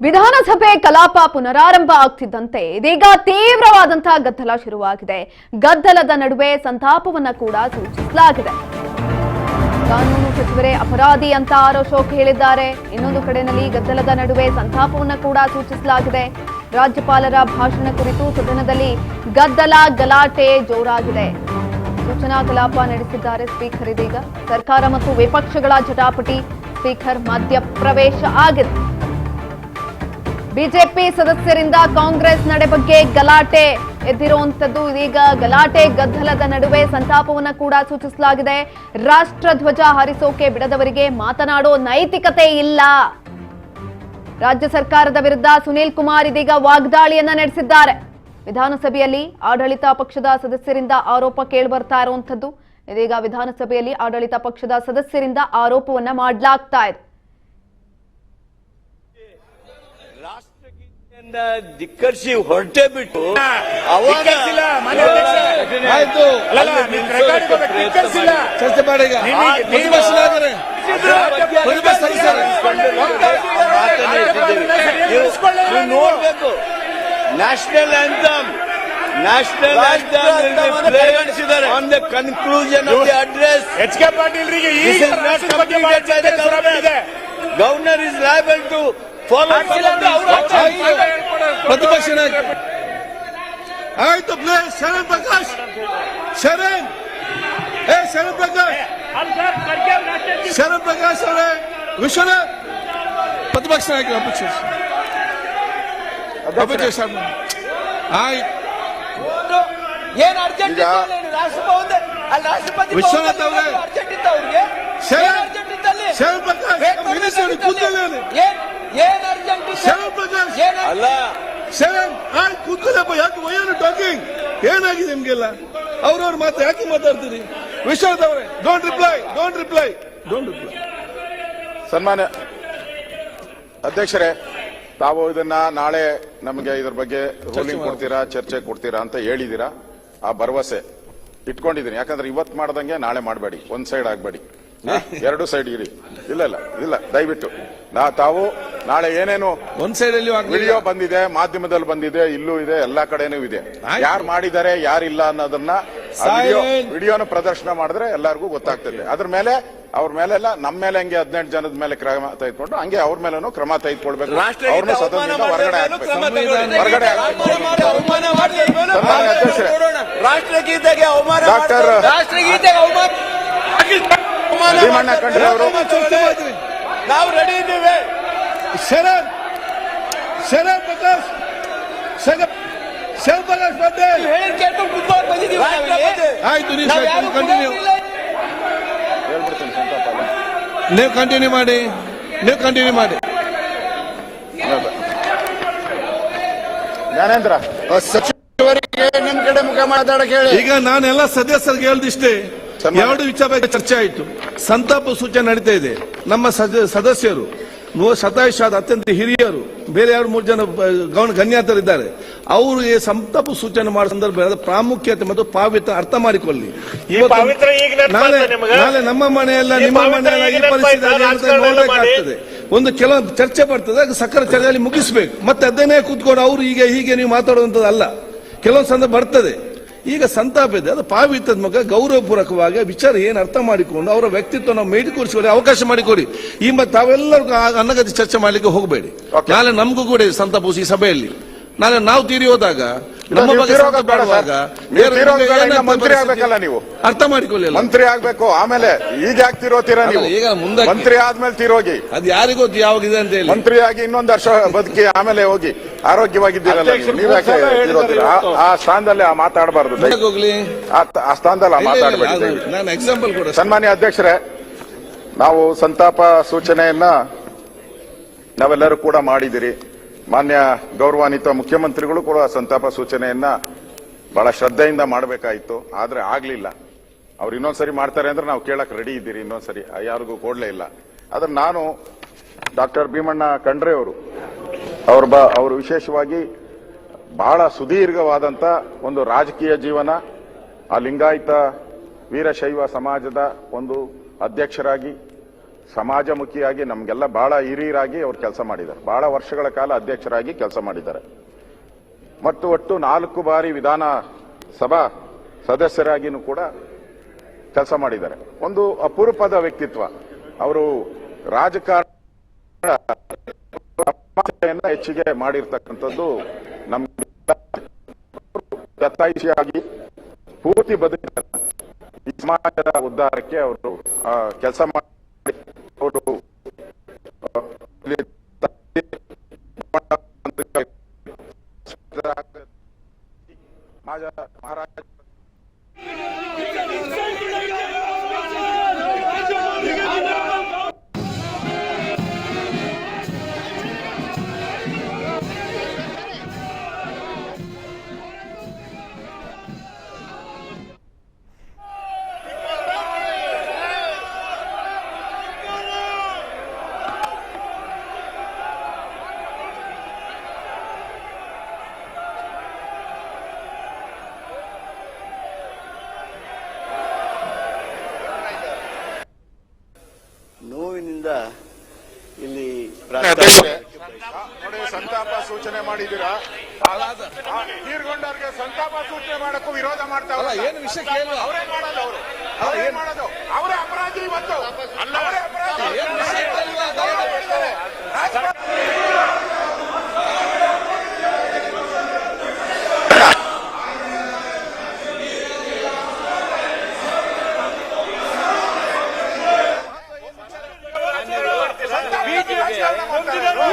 ವಿಧಾನಸಭೆ ಕಲಾಪ ಪುನರಾರಂಭ ಆಗ್ತಿದ್ದಂತೆ ಇದೀಗ ತೀವ್ರವಾದಂತಹ ಗದ್ದಲ ಶುರುವಾಗಿದೆ. ಗದ್ದಲದ ನಡುವೆ ಸಂತಾಪವನ್ನ ಕೂಡ ಸೂಚಿಸಲಾಗಿದೆ. ಕಾನೂನು ಸಚಿವರೇ ಅಪರಾಧಿ ಅಂತ ಅಶೋಕ್ ಹೇಳಿದ್ದಾರೆ. ಇನ್ನೊಂದು ಕಡೆಯಲ್ಲಿ ಗದ್ದಲದ ನಡುವೆ ಸಂತಾಪವನ್ನ ಕೂಡ ಸೂಚಿಸಲಾಗಿದೆ. ರಾಜ್ಯಪಾಲರ ಭಾಷಣ ಕುರಿತು ಸದನದಲ್ಲಿ ಗದ್ದಲ ಗಲಾಟೆ ಜೋರಾಗಿದೆ. ಸೂಚನಾ ಕಲಾಪ ನಡೆಸಿದ್ದಾರೆ ಸ್ಪೀಕರ್. ಇದೀಗ ಸರ್ಕಾರ ಮತ್ತು ವಿಪಕ್ಷಗಳ ಜಟಾಪಟಿ, ಸ್ಪೀಕರ್ ಮಧ್ಯಪ್ರವೇಶ ಆಗಿದೆ. ಬಿಜೆಪಿ ಸದಸ್ಯರಿಂದ ಕಾಂಗ್ರೆಸ್ ನಡೆ ಬಗ್ಗೆ ಗಲಾಟೆ ಎದ್ದಿರುವಂತದ್ದು. ಇದೀಗ ಗಲಾಟೆ ಗದ್ದಲದ ನಡುವೆ ಸಂತಾಪವನ್ನ ಕೂಡ ಸೂಚಿಸಲಾಗಿದೆ. ರಾಷ್ಟ್ರಧ್ವಜ ಹಾರಿಸೋಕೆ ಬಿಡದವರಿಗೆ ಮಾತನಾಡೋ ನೈತಿಕತೆ ಇಲ್ಲ. ರಾಜ್ಯ ಸರ್ಕಾರದ ವಿರುದ್ಧ ಸುನೀಲ್ ಕುಮಾರ್ ಇದೀಗ ವಾಗ್ದಾಳಿಯನ್ನ ನಡೆಸಿದ್ದಾರೆ. ವಿಧಾನಸಭೆಯಲ್ಲಿ ಆಡಳಿತ ಪಕ್ಷದ ಸದಸ್ಯರಿಂದ ಆರೋಪ ಕೇಳಿಬರ್ತಾ ಇರುವಂತದ್ದು. ಇದೀಗ ವಿಧಾನಸಭೆಯಲ್ಲಿ ಆಡಳಿತ ಪಕ್ಷದ ಸದಸ್ಯರಿಂದ ಆರೋಪವನ್ನ ಮಾಡಲಾಗ್ತಾ ಇದೆ. ಧಿಕ್ಕರಿಸಿ ಹೊರಟೆ ಬಿಟ್ಟು ಚರ್ಚೆ ಮಾಡಿ ನೋಡ್ಬೇಕು. National anthem on the conclusion of the address. HK ಪಾಟೀಲ್ರಿಗೆ Governor is liable to follow. ಪ್ರತಿಪಕ್ಷ ನಾಯಕ ಆಯ್ತು. ಪ್ಲೀಸ್ ಶರಣ್ ಪ್ರಕಾಶ್, ಶರಣ್ ಪ್ರಕಾಶ್ ಅವರೇ, ವಿಶ್ವನಾಥ್ ಪ್ರತಿಪಕ್ಷ ನಾಯಕರು ಅಪೇಕ್ಷ ಆಯ್ತು. ವಿಶ್ವನಾಥ್ ಅವರೇ, ಶರಣ್ ಪ್ರಕಾಶ್ ಮಿನಿಸ್ಟರ್ ಕೂತಲ್ಲೇನೆ. ಶರಣ್ ಪ್ರಕಾಶ್ ಅಲ್ಲ, ಶರಣ್ ಆಯ್ತು ಕೂತಲ್ಲಪ್ಪ. ಯಾಕೆ ವೈಆರ್ ಟಾಕಿಂಗ್? ಏನಾಗಿದೆ ನಿಮ್ಗೆಲ್ಲ? ಅವ್ರವ್ರ ಮಾತು ಯಾಕೆ ಮಾತಾಡ್ತೀರಿ? ವಿಶ್ವನಾಥ್ ಅವರೇ, ಡೋಂಟ್ ರಿಪ್ಲೈ. ಸನ್ಮಾನ್ಯ ಅಧ್ಯಕ್ಷರೇ, ತಾವು ಇದನ್ನ ನಾಳೆ ನಮಗೆ ಇದ್ರ ಬಗ್ಗೆ ರೂಲಿಂಗ್ ಕೊಡ್ತೀರಾ, ಚರ್ಚೆ ಕೊಡ್ತೀರಾ ಅಂತ ಹೇಳಿದೀರಾ. ಆ ಭರವಸೆ ಇಟ್ಕೊಂಡಿದ್ದೀನಿ. ಯಾಕಂದ್ರೆ ಇವತ್ತು ಮಾಡ್ದಂಗೆ ನಾಳೆ ಮಾಡಬೇಡಿ, ಒಂದ್ ಸೈಡ್ ಆಗ್ಬೇಡಿ, ಎರಡು ಸೈಡ್ ಇರಿ. ಇಲ್ಲ ದಯವಿಟ್ಟು ತಾವು ನಾಳೆ ಏನೇನು ಒಂದ್ ಸೈಡ್ ಅಲ್ಲಿ ವಿಡಿಯೋ ಬಂದಿದೆ, ಮಾಧ್ಯಮದಲ್ಲಿ ಬಂದಿದೆ, ಇಲ್ಲೂ ಇದೆ, ಎಲ್ಲಾ ಕಡೆನೂ ಇದೆ. ಯಾರು ಮಾಡಿದ್ದಾರೆ ಯಾರಿಲ್ಲ ಅನ್ನೋದನ್ನ ವಿಡಿಯೋನ ಪ್ರದರ್ಶನ ಮಾಡಿದ್ರೆ ಎಲ್ಲರಿಗೂ ಗೊತ್ತಾಗ್ತದೆ. ಅದ್ರ ಮೇಲೆ ಅವ್ರ ಮೇಲೆಲ್ಲ ನಮ್ಮ ಮೇಲೆ ಹಂಗೆ 18 ಜನದ ಮೇಲೆ ಕ್ರಮ ತೆಗೆದುಕೊಂಡು ಹಂಗೆ ಅವ್ರ ಮೇಲೂ ಕ್ರಮ ತೆಗೆದುಕೊಳ್ಬೇಕು. ಅವ್ರನ್ನ ಸದನದಿಂದ ಹೊರಗಡೆ ರಾಷ್ಟ್ರಗೀತೆಗೆ ಅವಮಾನ, ಡಾಕ್ಟರ್ ಭೀಮಣ್ಣ ಖಂಡ್ರೆ ಅವರು ನಾವು ರೆಡಿ ಇದ್ದೀವಿ. ಶರಣ್ ಪ್ರಕಾಶ್ ಪಟೇಲ್ ಆಯ್ತು. ನೀವು ಕಂಟಿನ್ಯೂ ಮಾಡಿ. ಜ್ಞಾನೇಂದ್ರ ಸಚಿವರಿಗೆ ನಿಮ್ ಕಡೆ ಮುಖ ಮಾತಾಡಕ್ಕೆ ಹೇಳಿ. ಈಗ ನಾನೆಲ್ಲ ಸದಸ್ಯರಿಗೆ ಹೇಳ್ದಿಷ್ಟೇ. ಎರಡು ವಿಚಾರ ಚರ್ಚೆ ಆಯಿತು. ಸಂತಾಪ ಸೂಚನೆ ನಡೀತಾ ಇದೆ. ನಮ್ಮ ಸದಸ್ಯರು ಶತಾಯುಷಾದ ಅತ್ಯಂತ ಹಿರಿಯರು, ಬೇರೆ 2-3 ಜನ ಗಣ್ಯಾತರಿದ್ದಾರೆ. ಅವರಿಗೆ ಸಂತಾಪ ಸೂಚನೆ ಮಾಡೋ ಸಂದರ್ಭ ಪ್ರಾಮುಖ್ಯತೆ ಮತ್ತು ಪಾವಿತ್ರ ಅರ್ಥ ಮಾಡಿಕೊಳ್ಳಿ. ನಾಳೆ ನಮ್ಮ ಮನೆಯಲ್ಲ ನಿಮ್ಮ ಮನೆಯಲ್ಲ ಈ ಪರಿಸ್ಥಿತಿ ನೋಡಬೇಕಾಗ್ತದೆ. ಒಂದು ಕೆಲವೊಂದು ಚರ್ಚೆ ಬರ್ತದೆ, ಸಕ್ಕರೆ ಚರ್ಚೆಯಲ್ಲಿ ಮುಗಿಸ್ಬೇಕು. ಮತ್ತೆ ಅದನ್ನೇ ಕೂತ್ಕೊಂಡು ಅವ್ರು ಹೀಗೆ ನೀವು ಮಾತಾಡುವಂತದ್ದಲ್ಲ. ಕೆಲವೊಂದು ಸಂದರ್ಭ ಬರ್ತದೆ. ಈಗ ಸಂತಾಪ ಇದೆ, ಅದು ಪಾವಿತ್ರದ ಗೌರವಪೂರ್ವಕವಾಗಿ ವಿಚಾರ ಏನು ಅರ್ಥ ಮಾಡಿಕೊಂಡು ಅವರ ವ್ಯಕ್ತಿತ್ವ ನಾವು ಮೇಡಿಕೊಡಿಸಿಕೊಡಿ, ಅವಕಾಶ ಮಾಡಿಕೊಡಿ. ಈ ಮತ್ತೆ ತಾವೆಲ್ಲರಿಗೂ ಅನ್ನಗತಿ ಚರ್ಚೆ ಮಾಡ್ಲಿಕ್ಕೆ ಹೋಗಬೇಡಿ. ನಾಳೆ ನಮಗೂ ಕೂಡ ಸಂತಾಪ ಈ ಸಭೆಯಲ್ಲಿ ನಾಳೆ ನಾವು ತೀರಿ ಹೋದಾಗ ನಮ್ಮ ಬಗ್ಗೆ ಮಂತ್ರಿ ಆಗ್ಬೇಕಲ್ಲ, ನೀವು ಅರ್ಥ ಮಾಡಿಕೊಳ್ಳಿ. ಮಂತ್ರಿ ಆಗ್ಬೇಕು. ಆಮೇಲೆ ಈಗ ಯಾಕೆ ತೀರೋತೀರಾ ನೀವು? ಈಗ ಮುಂದೆ ಮಂತ್ರಿ ಆದ್ಮೇಲೆ ತೀರೋಗಿ. ಅದು ಯಾರಿಗೂ ಯಾವಾಗಿದೆ ಅಂತ ಹೇಳಿ ಮಂತ್ರಿ ಆಗಿ ಇನ್ನೊಂದು ವರ್ಷ ಬದುಕಿ ಆಮೇಲೆ ಹೋಗಿ ಆರೋಗ್ಯವಾಗಿದ್ದೀರಲ್ಲ ನೀವು ಯಾಕೆ ತೀರೋತೀರಾ? ಆ ಸ್ಥಾನದಲ್ಲಿ ಮಾತಾಡಬಾರ್ದು. ಹೋಗ್ಲಿ, ಆ ಸ್ಥಾನದಲ್ಲಿ ಮಾತಾಡಬೇಡಿ. ನಾನು ಎಕ್ಸಾಂಪಲ್ ಕೂಡ. ಸನ್ಮಾನ್ಯ ಅಧ್ಯಕ್ಷರೇ, ನಾವು ಸಂತಾಪ ಸೂಚನೆಯನ್ನ ನಾವೆಲ್ಲರೂ ಕೂಡ ಮಾಡಿದಿರಿ. ಮಾನ್ಯ ಗೌರವಾನ್ವಿತ ಮುಖ್ಯಮಂತ್ರಿಗಳು ಕೂಡ ಸಂತಾಪ ಸೂಚನೆಯನ್ನ ಬಹಳ ಶ್ರದ್ಧೆಯಿಂದ ಮಾಡಬೇಕಾಯಿತು, ಆದ್ರೆ ಆಗ್ಲಿಲ್ಲ. ಅವ್ರು ಇನ್ನೊಂದ್ಸರಿ ಮಾಡ್ತಾರೆ ಅಂದ್ರೆ ನಾವು ಕೇಳಕ್ ರೆಡಿ ಇದ್ದೀರಿ. ಇನ್ನೊಂದ್ಸರಿ ಯಾರಿಗೂ ಕೊಡ್ಲೇ ಇಲ್ಲ. ಆದ್ರೆ ನಾನು ಡಾಕ್ಟರ್ ಭೀಮಣ್ಣ ಖಂಡ್ರೆ ಅವರು ವಿಶೇಷವಾಗಿ ಬಹಳ ಸುದೀರ್ಘವಾದಂತ ಒಂದು ರಾಜಕೀಯ ಜೀವನ, ಆ ಲಿಂಗಾಯತ ವೀರಶೈವ ಸಮಾಜದ ಒಂದು ಅಧ್ಯಕ್ಷರಾಗಿ ಸಮಾಜಮುಖಿಯಾಗಿ ನಮಗೆಲ್ಲ ಬಹಳ ಹಿರಿಯರಾಗಿ ಅವರು ಕೆಲಸ ಮಾಡಿದ್ದಾರೆ. ಬಹಳ ವರ್ಷಗಳ ಕಾಲ ಅಧ್ಯಕ್ಷರಾಗಿ ಕೆಲಸ ಮಾಡಿದ್ದಾರೆ ಮತ್ತು ಒಟ್ಟು 4 ಬಾರಿ ವಿಧಾನಸಭಾ ಸದಸ್ಯರಾಗಿಯೂ ಕೂಡ ಕೆಲಸ ಮಾಡಿದ್ದಾರೆ. ಒಂದು ಅಪರೂಪದ ವ್ಯಕ್ತಿತ್ವ. ಅವರು ರಾಜಕಾರಣ ಹೆಚ್ಚಿಗೆ ಮಾಡಿರ್ತಕ್ಕಂಥದ್ದು ನಮ್ಗೆ ಯಥಾಯಿಷಿಯಾಗಿ ಪೂರ್ತಿ ಬದುಕಿದ್ದಾರೆ. ಈ ಸಮಾಜದ ಉದ್ಧಾರಕ್ಕೆ ಅವರು ಕೆಲಸ ಮಾಡಿ ಅವರು ಮಹಾರಾಜ ನೋವಿನಿಂದ ಇಲ್ಲಿ ನೋಡಿ ಸಂತಾಪ ಸೂಚನೆ ಮಾಡಿದ್ದೀರಾ. ತೀರ್ಗೊಂಡವ್ರಿಗೆ ಸಂತಾಪ ಸೂಚನೆ ಮಾಡಕ್ಕೂ ವಿರೋಧ ಮಾಡ್ತಾವಲ್ಲ. ಏನು ವಿಷಯ ಕೇಳುವ ಅವರೇ ಮಾಡೋದು. ಅವರೇ ಮಾಡೋದು. ಅವರೇ ಅಪರಾಧಿ ಇವತ್ತು. ಅವರೇ ಅಪರಾಧಿ.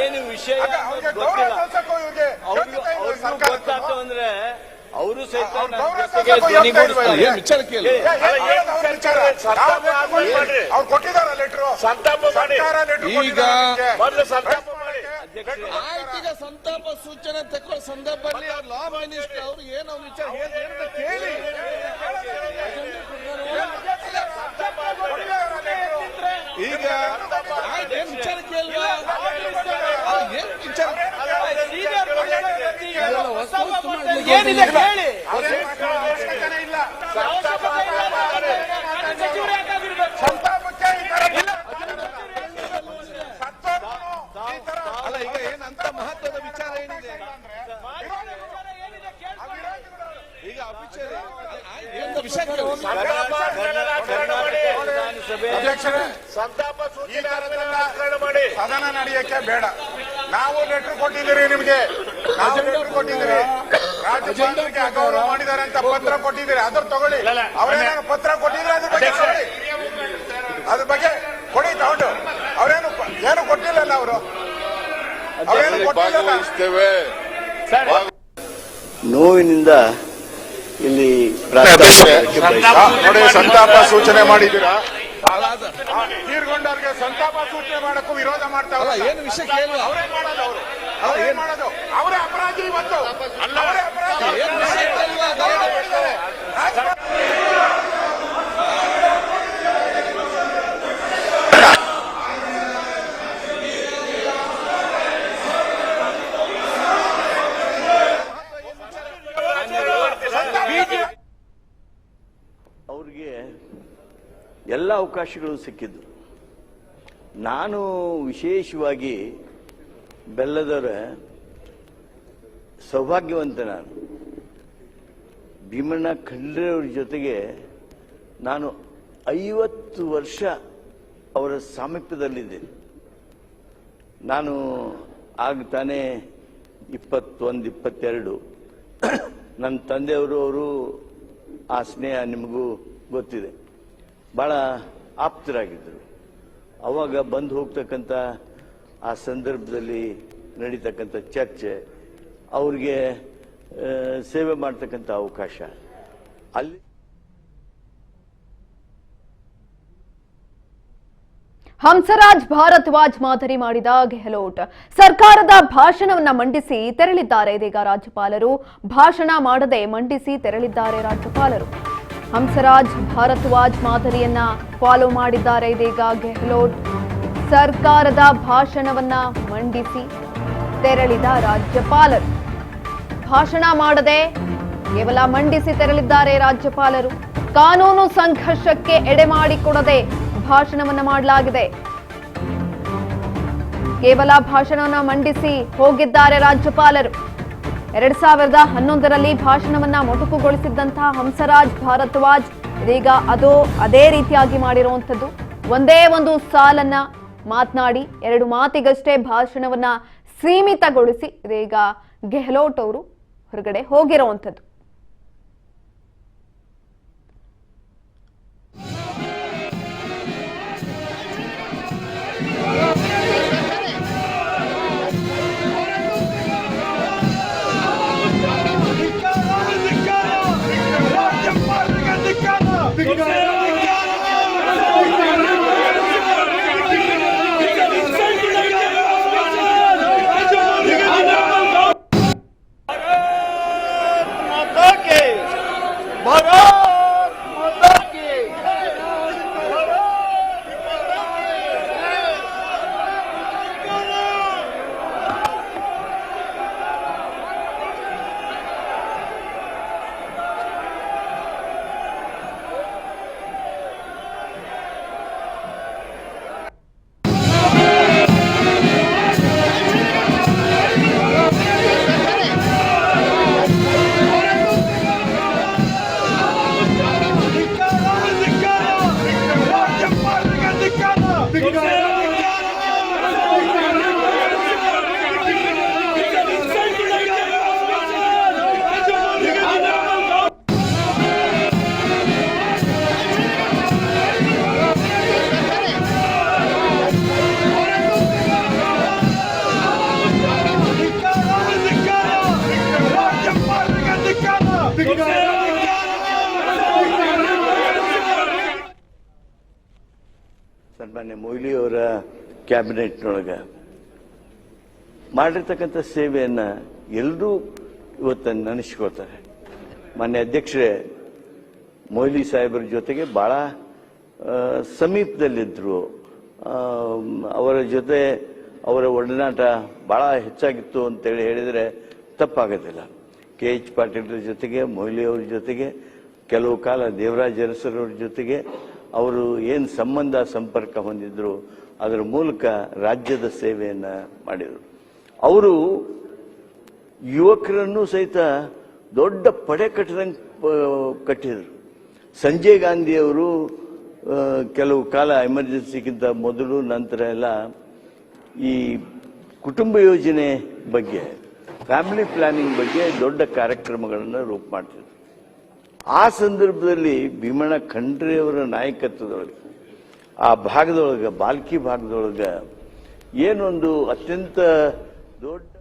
ಏನು ವಿಷಯ ಗೊತ್ತಾಗ್ತು ಅಂದ್ರೆ ಅವರು ಸಹಿತ ಏನ್ ವಿಚಾರ ಕೇಳಿ ಅವ್ರು ಕೊಟ್ಟಿದಾರ ಲೆಟ್ರು. ಈಗ ಈಗ ಸಂತಾಪ ಸೂಚನೆ ತಗೊಳ್ಳೋ ಸಂದರ್ಭದಲ್ಲಿ ಲಾ ಮಿನಿಸ್ಟರ್ ಅವರು ಏನೋ ವಿಚಾರ ಕೇಳಿ ಈಗ ಏನ್ ವಿಚಾರ ಕೇಳುವ ಏನ್ ವಿಚಾರ ಏನಿದೆ ಹೇಳಿ. ಅಲ್ಲ ಈಗ ಏನಂತ ಮಹತ್ವದ ವಿಚಾರ ಏನಿದೆ ಈಗ ವಿಷಯ ಸಂತಾಪ ಮಾಡಿ ಸದನ ನಡೆಯಕ್ಕೆ ಬೇಡ. ನಾವು ಲೆಟರ್ ಕೊಟ್ಟಿದ್ದೀರಿ ನಿಮಗೆ. ನಾವು ಲೆಟರ್ ಕೊಟ್ಟಿದ್ದೀರಿ. ರಾಜ್ಯಪಾಲರಿಗೆ ಅಗೌರವ ಮಾಡಿದ್ದಾರೆ ಅಂತ ಪತ್ರ ಕೊಟ್ಟಿದ್ದೀರಿ. ಅದ್ರ ತಗೊಳ್ಳಿ. ಅವರೇನು ಪತ್ರ ಕೊಟ್ಟಿದ್ರೆ ಅದ್ರ ಬಗ್ಗೆ ತಗೊಳ್ಳಿ. ಅದ್ರ ಬಗ್ಗೆ ಕೊಡಿ ತಗೊಂಡು. ಅವರೇನು ಏನು ಕೊಟ್ಟಿಲ್ಲಲ್ಲ. ಅವರು ಅವರೇನು ಕೊಟ್ಟಿಲ್ಲ. ನೋವಿನಿಂದ ಇಲ್ಲಿ ನೋಡಿ ಸಂತಾಪ ಸೂಚನೆ ಮಾಡಿದ್ದೀರಾ. ತೀರ್ಗೊಂಡವ್ರಿಗೆ ಸಂತಾಪ ಸೂಚನೆ ಮಾಡಕ್ಕೂ ವಿರೋಧ ಮಾಡ್ತಾವಲ್ಲ. ಏನು ವಿಷಯ ಕೇಳುವ ಅವರೇ ಮಾಡೋದು. ಅವರೇ ಮಾಡೋದು. ಅವರೇ ಅಪರಾಧಿ ಇವತ್ತು. ಅವರೇ ಅಪರಾಧಿ. ಅವ್ರಿಗೆ ಎಲ್ಲ ಅವಕಾಶಗಳು ಸಿಕ್ಕಿದ್ದು. ನಾನು ವಿಶೇಷವಾಗಿ ಬೆಲ್ಲದವರ ಸೌಭಾಗ್ಯವಂತ. ನಾನು ಭೀಮಣ್ಣ ಖಂಡ್ರೆಯವ್ರ ಜೊತೆಗೆ ನಾನು 50 ವರ್ಷ ಅವರ ಸಾಮೀಪ್ಯದಲ್ಲಿದ್ದೆ. ನಾನು ಆಗ ತಾನೇ 21, 22. ನನ್ನ ತಂದೆಯವರು ಅವರು ಆ ಸ್ನೇಹ ನಿಮಗೂ ಗೊತ್ತಿದೆ. ಬಹಳ ಆಪ್ತರಾಗಿದ್ದರು. ಅವಾಗ ಬಂದು ಹೋಗ್ತಕ್ಕಂಥ ಆ ಸಂದರ್ಭದಲ್ಲಿ ನಡೀತಕ್ಕಂಥ ಚರ್ಚೆ, ಅವ್ರಿಗೆ ಸೇವೆ ಮಾಡ್ತಕ್ಕಂಥ ಅವಕಾಶ ಅಲ್ಲಿ. ಹಂಸರಾಜ್ ಭಾರದ್ವಾಜ್ ಮಾದರಿ ಮಾಡಿದ ಗೆಹ್ಲೋಟ್ ಸರ್ಕಾರದ ಭಾಷಣವನ್ನ ಮಂಡಿಸಿ ತೆರಳಿದ್ದಾರೆ. ಇದೀಗ ರಾಜ್ಯಪಾಲರು ಭಾಷಣ ಮಾಡದೆ ಮಂಡಿಸಿ ತೆರಳಿದ್ದಾರೆ. ರಾಜ್ಯಪಾಲರು ಹಂಸರಾಜ್ ಭಾರದ್ವಾಜ್ ಮಾದರಿಯನ್ನ ಫಾಲೋ ಮಾಡಿದ್ದಾರೆ. ಇದೀಗ ಗೆಹ್ಲೋಟ್ ಸರ್ಕಾರದ ಭಾಷಣವನ್ನ ಮಂಡಿಸಿ ತೆರಳಿದ ರಾಜ್ಯಪಾಲರು. ಭಾಷಣ ಮಾಡದೆ ಕೇವಲ ಮಂಡಿಸಿ ತೆರಳಿದ್ದಾರೆ ರಾಜ್ಯಪಾಲರು. ಕಾನೂನು ಸಂಘರ್ಷಕ್ಕೆ ಎಡೆ ಮಾಡಿಕೊಡದೆ ಭಾಷಣವನ್ನ ಮಾಡಲಾಗಿದೆ. ಕೇವಲ ಭಾಷಣವನ್ನ ಮಂಡಿಸಿ ಹೋಗಿದ್ದಾರೆ ರಾಜ್ಯಪಾಲರು. 2011ರಲ್ಲಿ ಭಾಷಣವನ್ನ ಮೊಟಕುಗೊಳಿಸಿದ್ದಂತಹ ಹಂಸರಾಜ್ ಭಾರದ್ವಾಜ್ ಇದೀಗ ಅದೇ ರೀತಿಯಾಗಿ ಮಾಡಿರುವಂಥದ್ದು. ಒಂದೇ ಒಂದು ಸಾಲನ್ನ ಮಾತನಾಡಿ 2 ಮಾತಿಗಷ್ಟೇ ಭಾಷಣವನ್ನ ಸೀಮಿತಗೊಳಿಸಿ ಇದೀಗ ಗೆಹ್ಲೋಟ್ ಅವರು ಹೊರಗಡೆ ಹೋಗಿರುವಂಥದ್ದು. ಸನ್ಮಾನ್ಯ ಮೊಯ್ಲಿ ಅವರ ಕ್ಯಾಬಿನೆಟ್ನೊಳಗೆ ಮಾಡಿರ್ತಕ್ಕಂಥ ಸೇವೆಯನ್ನ ಎಲ್ಲರೂ ಇವತ್ತನ್ನು ನೆನೆಸ್ಕೊಳ್ತಾರೆ. ಮಾನ್ಯ ಅಧ್ಯಕ್ಷರೇ, ಮೊಯ್ಲಿ ಸಾಹೇಬರ ಜೊತೆಗೆ ಬಹಳ ಸಮೀಪದಲ್ಲಿದ್ದರು. ಅವರ ಜೊತೆ ಅವರ ಒಡನಾಟ ಬಹಳ ಹೆಚ್ಚಾಗಿತ್ತು ಅಂತೇಳಿ ಹೇಳಿದರೆ ತಪ್ಪಾಗೋದಿಲ್ಲ. KH ಪಾಟೀಲ್ ಜೊತೆಗೆ, ಮೊಯ್ಲಿ ಅವ್ರ ಜೊತೆಗೆ, ಕೆಲವು ಕಾಲ ದೇವರಾಜ್ ಅರಸರವ್ರ ಜೊತೆಗೆ ಅವರು ಏನು ಸಂಬಂಧ ಸಂಪರ್ಕ ಹೊಂದಿದ್ರು, ಅದರ ಮೂಲಕ ರಾಜ್ಯದ ಸೇವೆಯನ್ನ ಮಾಡಿದರು. ಅವರು ಯುವಕರನ್ನು ಸಹಿತ ದೊಡ್ಡ ಪಡೆ ಕಟ್ಟಿದಂಗೆ ಕಟ್ಟಿದರು. ಸಂಜಯ್ ಗಾಂಧಿ ಅವರು ಕೆಲವು ಕಾಲ ಎಮರ್ಜೆನ್ಸಿಗಿಂತ ಮೊದಲು ನಂತರ ಎಲ್ಲ ಈ ಕುಟುಂಬ ಯೋಜನೆ ಬಗ್ಗೆ, ಫ್ಯಾಮಿಲಿ ಪ್ಲಾನಿಂಗ್ ಬಗ್ಗೆ ದೊಡ್ಡ ಕಾರ್ಯಕ್ರಮಗಳನ್ನು ರೂಪ ಮಾಡ್ತಿದ್ರು. ಆ ಸಂದರ್ಭದಲ್ಲಿ ಭೀಮಣ್ಣ ಖಂಡ್ರೆ ಅವರ ನಾಯಕತ್ವದೊಳಗೆ ಆ ಭಾಗದೊಳಗೆ, ಬಾಲ್ಕಿ ಭಾಗದೊಳಗೆ ಏನೊಂದು ಅತ್ಯಂತ ದೊಡ್ಡ